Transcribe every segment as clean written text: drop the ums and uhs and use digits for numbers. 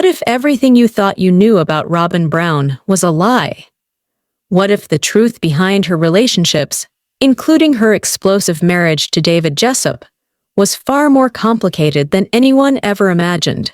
What if everything you thought you knew about Robyn Brown was a lie? What if the truth behind her relationships, including her explosive marriage to David Jessop, was far more complicated than anyone ever imagined?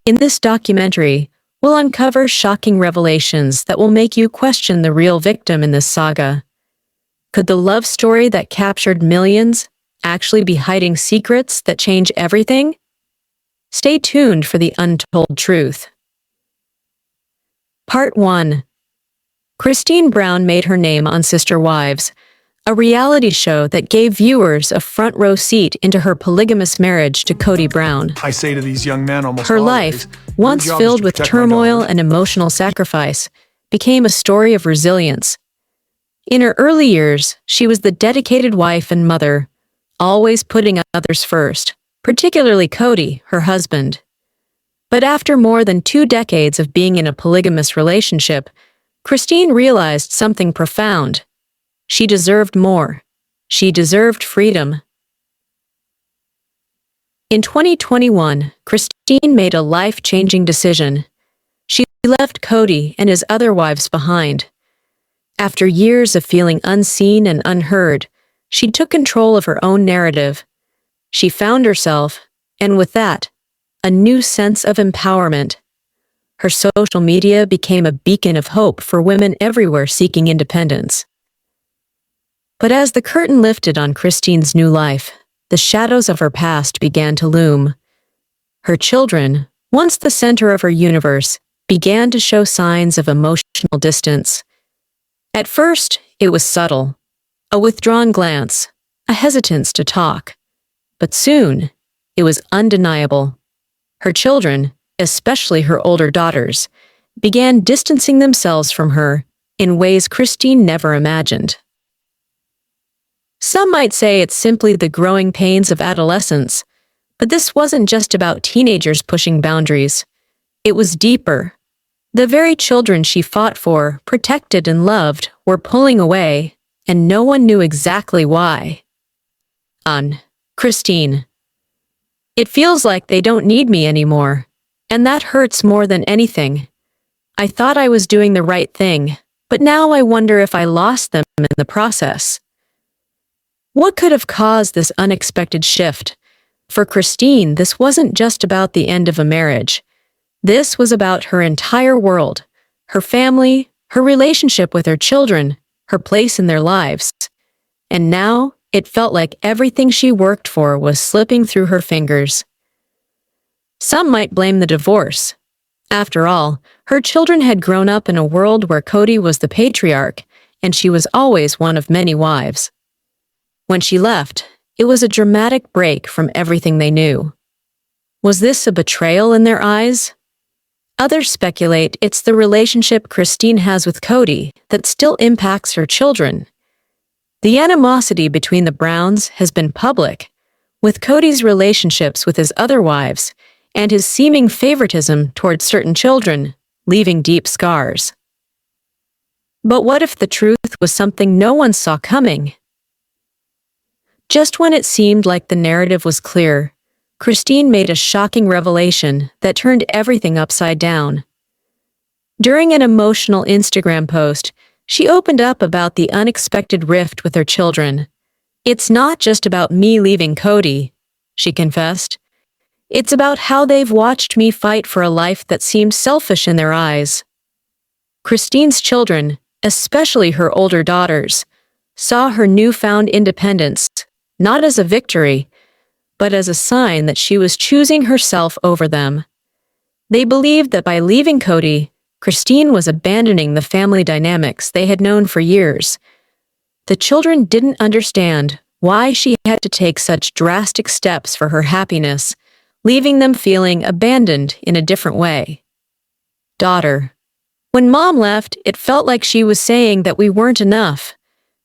In this documentary, we'll uncover shocking revelations that will make you question the real victim in this saga. Could the love story that captured millions actually be hiding secrets that change everything? Stay tuned for the untold truth. Part 1. Christine Brown made her name on Sister Wives, a reality show that gave viewers a front-row seat into her polygamous marriage to Kody Brown. I say to these young men almost Her always, life, once filled with turmoil and emotional sacrifice, became a story of resilience. In her early years, she was the dedicated wife and mother, always putting others first, particularly Kody, her husband. But after more than 2 decades of being in a polygamous relationship, Christine realized something profound. She deserved more. She deserved freedom. In 2021, Christine made a life-changing decision. She left Kody and his other wives behind. After years of feeling unseen and unheard, she took control of her own narrative. She found herself, and with that, a new sense of empowerment. Her social media became a beacon of hope for women everywhere seeking independence. But as the curtain lifted on Christine's new life, the shadows of her past began to loom. Her children, once the center of her universe, began to show signs of emotional distance. At first, it was subtle, a withdrawn glance, a hesitance to talk. But soon, it was undeniable. Her children, especially her older daughters, began distancing themselves from her in ways Christine never imagined. Some might say it's simply the growing pains of adolescence, but this wasn't just about teenagers pushing boundaries. It was deeper. The very children she fought for, protected and loved, were pulling away, and no one knew exactly why. Christine. It feels like they don't need me anymore, and that hurts more than anything. I thought I was doing the right thing, but now I wonder if I lost them in the process. What could have caused this unexpected shift? For Christine, this wasn't just about the end of a marriage. This was about her entire world, her family, her relationship with her children, her place in their lives. And now, it felt like everything she worked for was slipping through her fingers. Some might blame the divorce. After all, her children had grown up in a world where Kody was the patriarch, and she was always one of many wives. When she left, it was a dramatic break from everything they knew. Was this a betrayal in their eyes? Others speculate it's the relationship Christine has with Kody that still impacts her children. The animosity between the Browns has been public, with Kody's relationships with his other wives and his seeming favoritism towards certain children, leaving deep scars. But what if the truth was something no one saw coming? Just when it seemed like the narrative was clear, Christine made a shocking revelation that turned everything upside down. During an emotional Instagram post, she opened up about the unexpected rift with her children. "It's not just about me leaving Kody," she confessed. "It's about how they've watched me fight for a life that seemed selfish in their eyes." Christine's children, especially her older daughters, saw her newfound independence not as a victory, but as a sign that she was choosing herself over them. They believed that by leaving Kody, Christine was abandoning the family dynamics they had known for years. The children didn't understand why she had to take such drastic steps for her happiness, leaving them feeling abandoned in a different way. Daughter. When Mom left, it felt like she was saying that we weren't enough,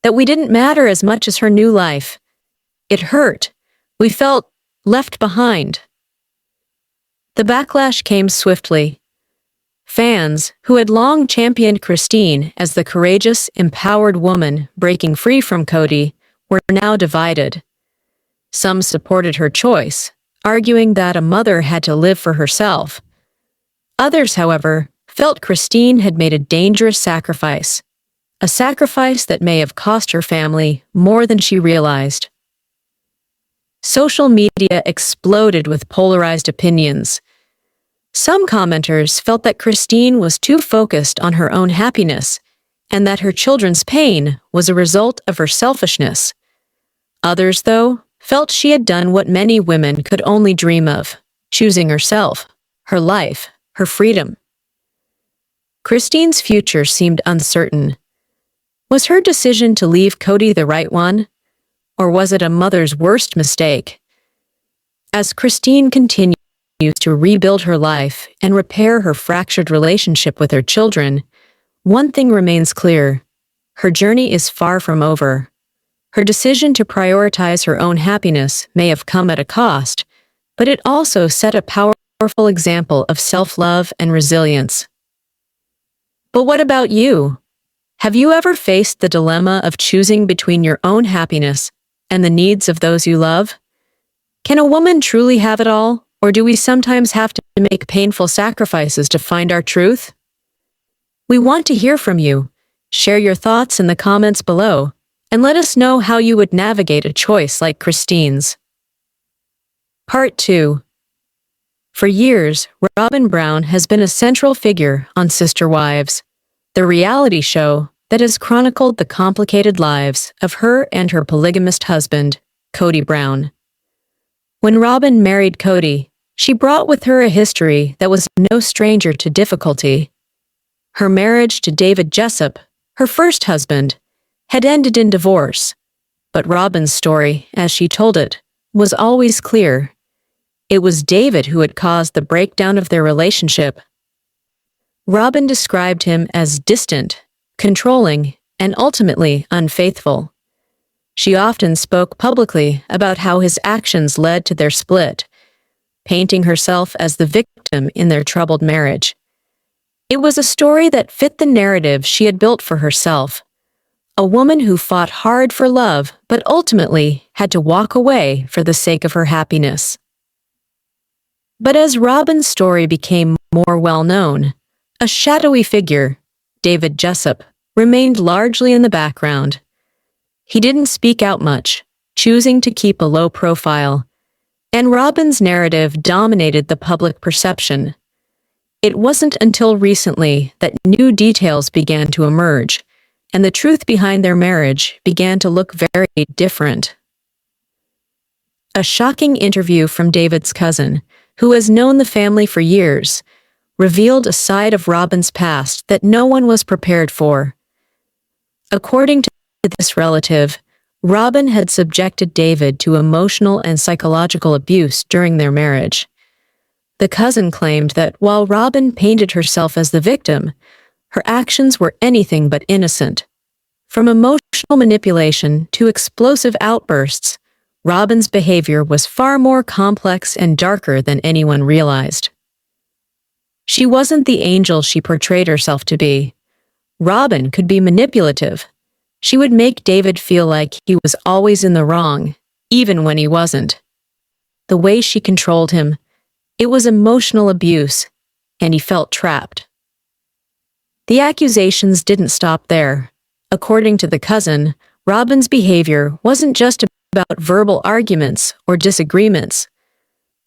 that we didn't matter as much as her new life. It hurt. We felt left behind. The backlash came swiftly. Fans, who had long championed Christine as the courageous, empowered woman breaking free from Kody, were now divided. Some supported her choice, arguing that a mother had to live for herself, Others, however, felt Christine had made a dangerous sacrifice, a sacrifice that may have cost her family more than she realized. Social media exploded with polarized opinions. Some commenters felt that Christine was too focused on her own happiness and that her children's pain was a result of her selfishness. Others, though, felt she had done what many women could only dream of, choosing herself, her life, her freedom. Christine's future seemed uncertain. Was her decision to leave Kody the right one? Or was it a mother's worst mistake? As Christine continues to rebuild her life and repair her fractured relationship with her children, one thing remains clear: her journey is far from over. Her decision to prioritize her own happiness may have come at a cost, but it also set a powerful example of self-love and resilience. But what about you? Have you ever faced the dilemma of choosing between your own happiness and the needs of those you love? Can a woman truly have it all, or do we sometimes have to make painful sacrifices to find our truth? We want to hear from you. Share your thoughts in the comments below, and let us know how you would navigate a choice like Christine's. Part 2. For years, Robyn Brown has been a central figure on Sister Wives, the reality show that has chronicled the complicated lives of her and her polygamist husband, Kody Brown. When Robyn married Kody, she brought with her a history that was no stranger to difficulty. Her marriage to David Jessop, her first husband, had ended in divorce, but Robyn's story, as she told it, was always clear. It was David who had caused the breakdown of their relationship. Robyn described him as distant, controlling, and ultimately unfaithful. She often spoke publicly about how his actions led to their split, painting herself as the victim in their troubled marriage. It was a story that fit the narrative she had built for herself, a woman who fought hard for love but ultimately had to walk away for the sake of her happiness. But as Robyn's story became more well-known, a shadowy figure, David Jessop, remained largely in the background. He didn't speak out much, choosing to keep a low profile, and Robyn's narrative dominated the public perception. It wasn't until recently that new details began to emerge, and the truth behind their marriage began to look very different. A shocking interview from David's cousin, who has known the family for years, revealed a side of Robyn's past that no one was prepared for. According to this relative, Robyn had subjected David to emotional and psychological abuse during their marriage. The cousin claimed that while Robyn painted herself as the victim, her actions were anything but innocent. From emotional manipulation to explosive outbursts, Robyn's behavior was far more complex and darker than anyone realized. She wasn't the angel she portrayed herself to be. Robyn could be manipulative. She would make David feel like he was always in the wrong, even when he wasn't. The way she controlled him, it was emotional abuse, and he felt trapped. The accusations didn't stop there. According to the cousin, Robyn's behavior wasn't just about verbal arguments or disagreements.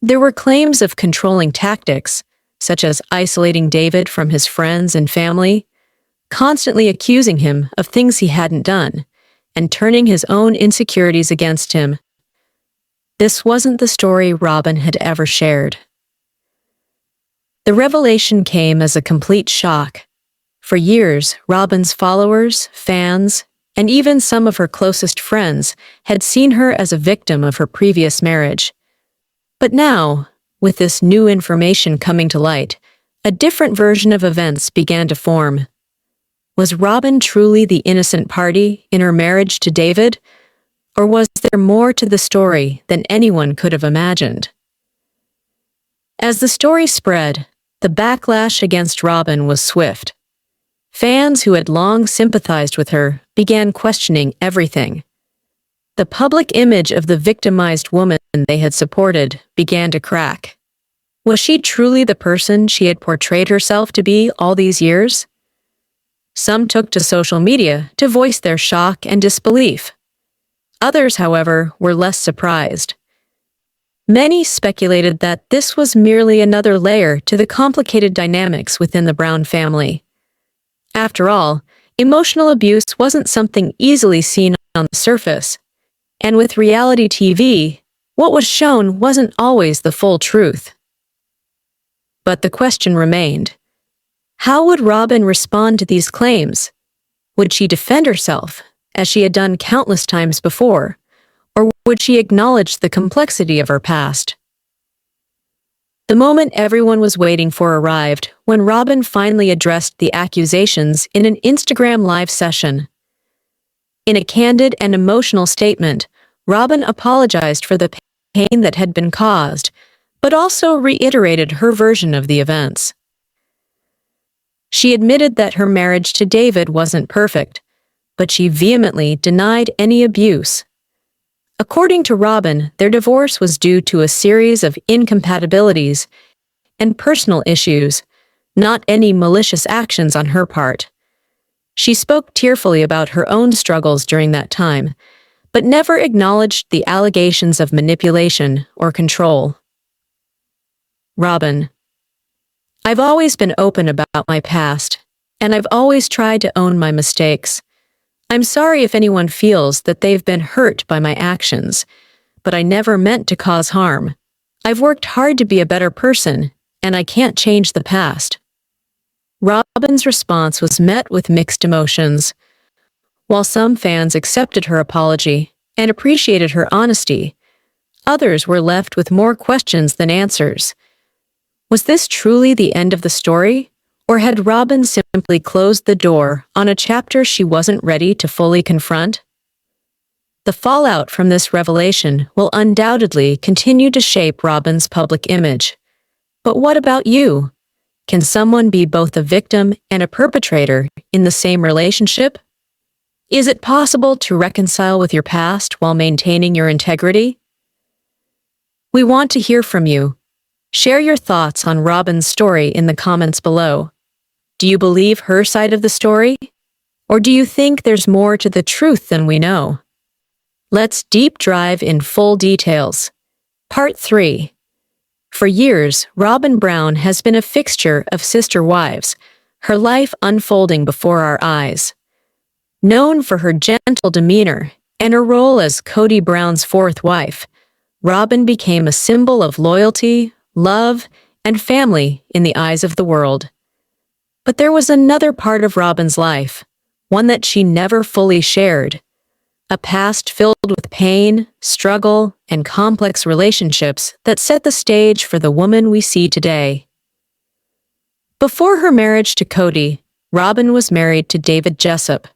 There were claims of controlling tactics, such as isolating David from his friends and family, constantly accusing him of things he hadn't done, and turning his own insecurities against him. This wasn't the story Robyn had ever shared. The revelation came as a complete shock. For years, Robyn's followers, fans, and even some of her closest friends had seen her as a victim of her previous marriage. But now, with this new information coming to light, a different version of events began to form. Was Robyn truly the innocent party in her marriage to David, or was there more to the story than anyone could have imagined? As the story spread, the backlash against Robyn was swift. Fans who had long sympathized with her began questioning everything. The public image of the victimized woman they had supported began to crack. Was she truly the person she had portrayed herself to be all these years? Some took to social media to voice their shock and disbelief. Others, however, were less surprised. Many speculated that this was merely another layer to the complicated dynamics within the Brown family. After all, emotional abuse wasn't something easily seen on the surface, and with reality TV, what was shown wasn't always the full truth. But the question remained: how would Robyn respond to these claims? Would she defend herself, as she had done countless times before, or would she acknowledge the complexity of her past? The moment everyone was waiting for arrived when Robyn finally addressed the accusations in an Instagram live session. In a candid and emotional statement, Robyn apologized for the pain that had been caused, but also reiterated her version of the events. She admitted that her marriage to David wasn't perfect, but she vehemently denied any abuse. According to Robyn, their divorce was due to a series of incompatibilities and personal issues, not any malicious actions on her part. She spoke tearfully about her own struggles during that time, but never acknowledged the allegations of manipulation or control. Robyn: I've always been open about my past, and I've always tried to own my mistakes. I'm sorry if anyone feels that they've been hurt by my actions, but I never meant to cause harm. I've worked hard to be a better person, and I can't change the past. Robyn's response was met with mixed emotions. While some fans accepted her apology and appreciated her honesty, others were left with more questions than answers. Was this truly the end of the story? Or had Robyn simply closed the door on a chapter she wasn't ready to fully confront? The fallout from this revelation will undoubtedly continue to shape Robyn's public image. But what about you? Can someone be both a victim and a perpetrator in the same relationship? Is it possible to reconcile with your past while maintaining your integrity? We want to hear from you. Share your thoughts on Robyn's story in the comments below. Do you believe her side of the story? Or do you think there's more to the truth than we know? Let's deep dive in full details. Part 3. For years, Robyn Brown has been a fixture of Sister Wives, her life unfolding before our eyes. Known for her gentle demeanor and her role as Kody Brown's fourth wife, Robyn became a symbol of loyalty, love, and family in the eyes of the world. But there was another part of Robyn's life, one that she never fully shared. A past filled with pain, struggle, and complex relationships that set the stage for the woman we see today. Before her marriage to Kody, Robyn was married to David Jessop.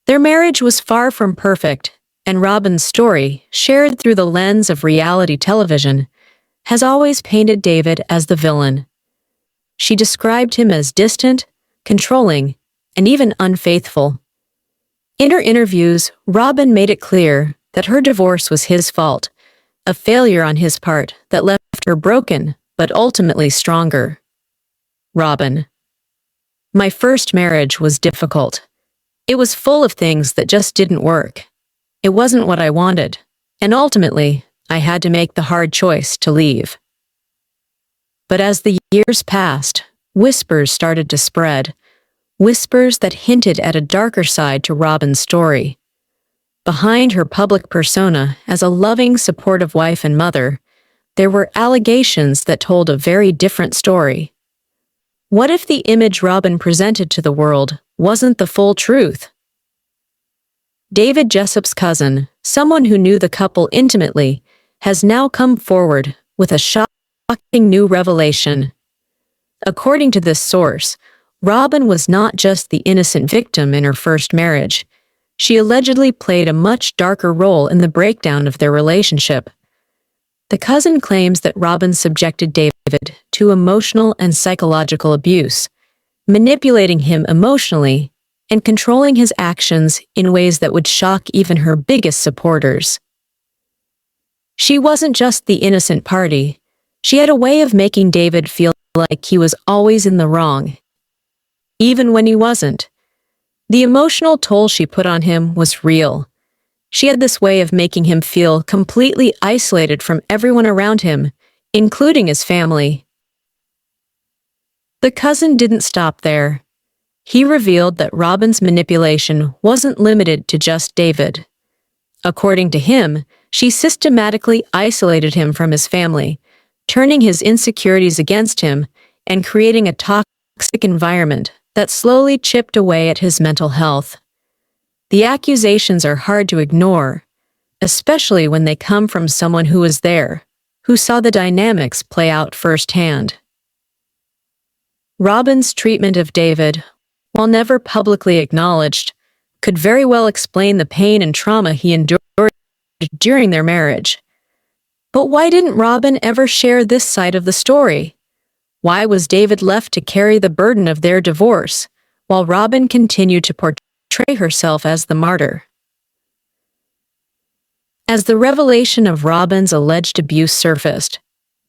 Their marriage was far from perfect, and Robyn's story, shared through the lens of reality television, has always painted David as the villain. She described him as distant, controlling, and even unfaithful. In her interviews, Robyn made it clear that her divorce was his fault, a failure on his part that left her broken, but ultimately stronger. Robyn: My first marriage was difficult. It was full of things that just didn't work. It wasn't what I wanted, and ultimately, I had to make the hard choice to leave. But as the years passed, whispers started to spread, whispers that hinted at a darker side to Robyn's story. Behind her public persona as a loving, supportive wife and mother, there were allegations that told a very different story. What if the image Robyn presented to the world wasn't the full truth? David Jessop's cousin, someone who knew the couple intimately, has now come forward with a shocking new revelation. According to this source, Robyn was not just the innocent victim in her first marriage. She allegedly played a much darker role in the breakdown of their relationship. The cousin claims that Robyn subjected David to emotional and psychological abuse, manipulating him emotionally and controlling his actions in ways that would shock even her biggest supporters. She wasn't just the innocent party. She had a way of making David feel like he was always in the wrong, even when he wasn't. The emotional toll she put on him was real. She had this way of making him feel completely isolated from everyone around him, including his family. The cousin didn't stop there. He revealed that Robyn's manipulation wasn't limited to just David. According to him, she systematically isolated him from his family, turning his insecurities against him and creating a toxic environment that slowly chipped away at his mental health. The accusations are hard to ignore, especially when they come from someone who was there, who saw the dynamics play out firsthand. Robyn's treatment of David, while never publicly acknowledged, could very well explain the pain and trauma he endured during their marriage. But why didn't Robyn ever share this side of the story? Why was David left to carry the burden of their divorce, while Robyn continued to portray herself as the martyr? As the revelation of Robyn's alleged abuse surfaced,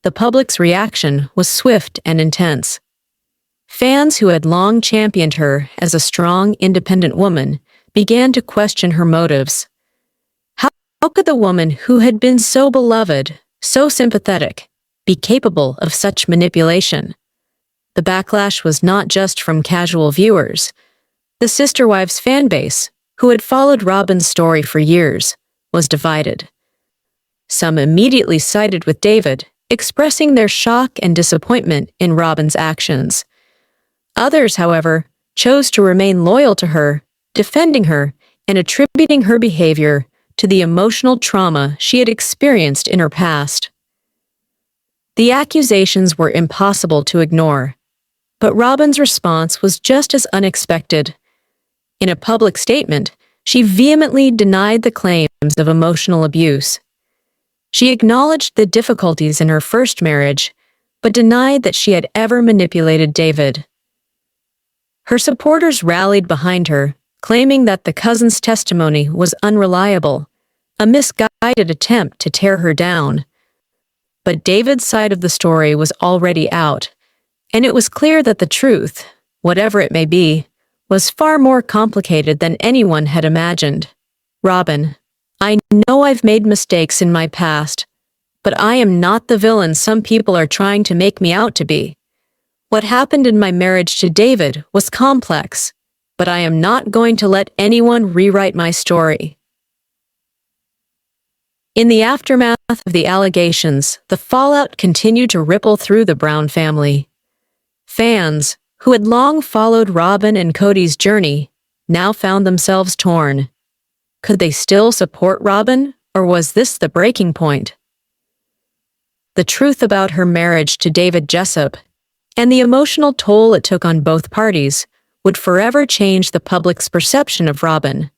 the public's reaction was swift and intense. Fans who had long championed her as a strong, independent woman began to question her motives. How could the woman who had been so beloved, so sympathetic, be capable of such manipulation? The backlash was not just from casual viewers. The Sister Wives fan base, who had followed Robyn's story for years, was divided. Some immediately sided with David, expressing their shock and disappointment in Robyn's actions. Others, however, chose to remain loyal to her, defending her and attributing her behavior to the emotional trauma she had experienced in her past. The accusations were impossible to ignore, but Robyn's response was just as unexpected. In a public statement, she vehemently denied the claims of emotional abuse. She acknowledged the difficulties in her first marriage, but denied that she had ever manipulated David. Her supporters rallied behind her, claiming that the cousin's testimony was unreliable, a misguided attempt to tear her down. But David's side of the story was already out, and it was clear that the truth, whatever it may be, was far more complicated than anyone had imagined. Robyn, I know I've made mistakes in my past, but I am not the villain some people are trying to make me out to be. What happened in my marriage to David was complex, but I am not going to let anyone rewrite my story. In the aftermath of the allegations, the fallout continued to ripple through the Brown family. Fans, who had long followed Robyn and Kody's journey, now found themselves torn. Could they still support Robyn, or was this the breaking point? The truth about her marriage to David Jessop, and the emotional toll it took on both parties, would forever change the public's perception of Robyn.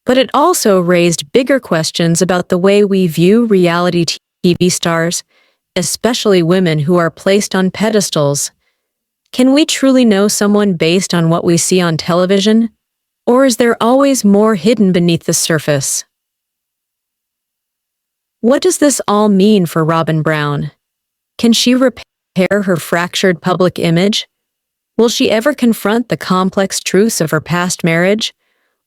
But it also raised bigger questions about the way we view reality TV stars, especially women who are placed on pedestals. Can we truly know someone based on what we see on television? Or is there always more hidden beneath the surface? What does this all mean for Robyn Brown? Can she repair her fractured public image? Will she ever confront the complex truths of her past marriage?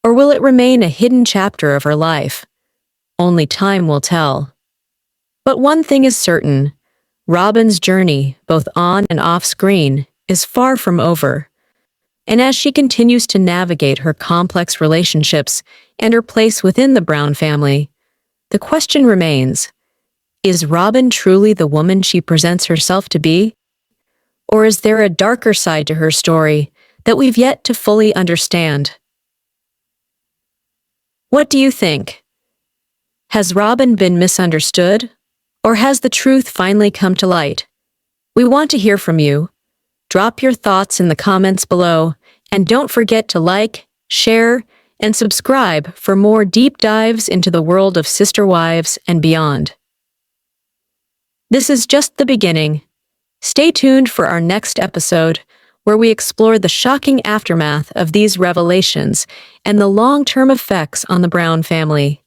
Or will it remain a hidden chapter of her life? Only time will tell. But one thing is certain, Robyn's journey, both on and off screen, is far from over. And as she continues to navigate her complex relationships and her place within the Brown family, the question remains, is Robyn truly the woman she presents herself to be? Or is there a darker side to her story that we've yet to fully understand? What do you think? Has Robyn been misunderstood? Or has the truth finally come to light? We want to hear from you. Drop your thoughts in the comments below, and don't forget to like, share, and subscribe for more deep dives into the world of sister wives and beyond. This is just the beginning. Stay tuned for our next episode, where we explore the shocking aftermath of these revelations and the long-term effects on the Brown family.